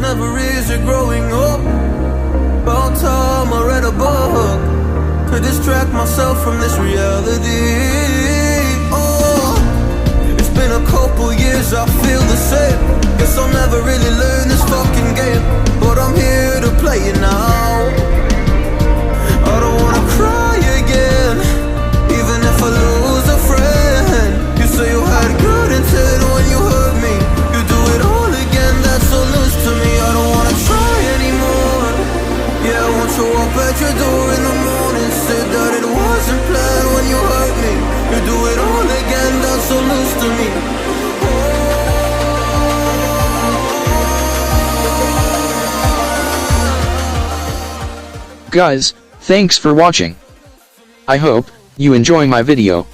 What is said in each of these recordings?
Never easy growing up. About time I read a book to distract myself from this reality. Oh, it's been a couple years, I feel the same. Guess I'll never really learn this fucking game, but I'm here to play it now. I don't wanna cry again, even if I lose a friend. You say you had good intent when you hurt me. You do it all again, that's so loose to me. I don't wanna try anymore. Yeah, I won't show up at your door in the morning. Said that it wasn't planned when you hurt me. You do it all again, that's so loose to me. Guys, thanks for watching. I hope you enjoy my video.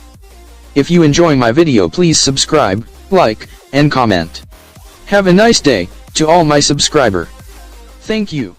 If you enjoy my video, please subscribe, like, and comment. Have a nice day to all my subscriber. Thank you.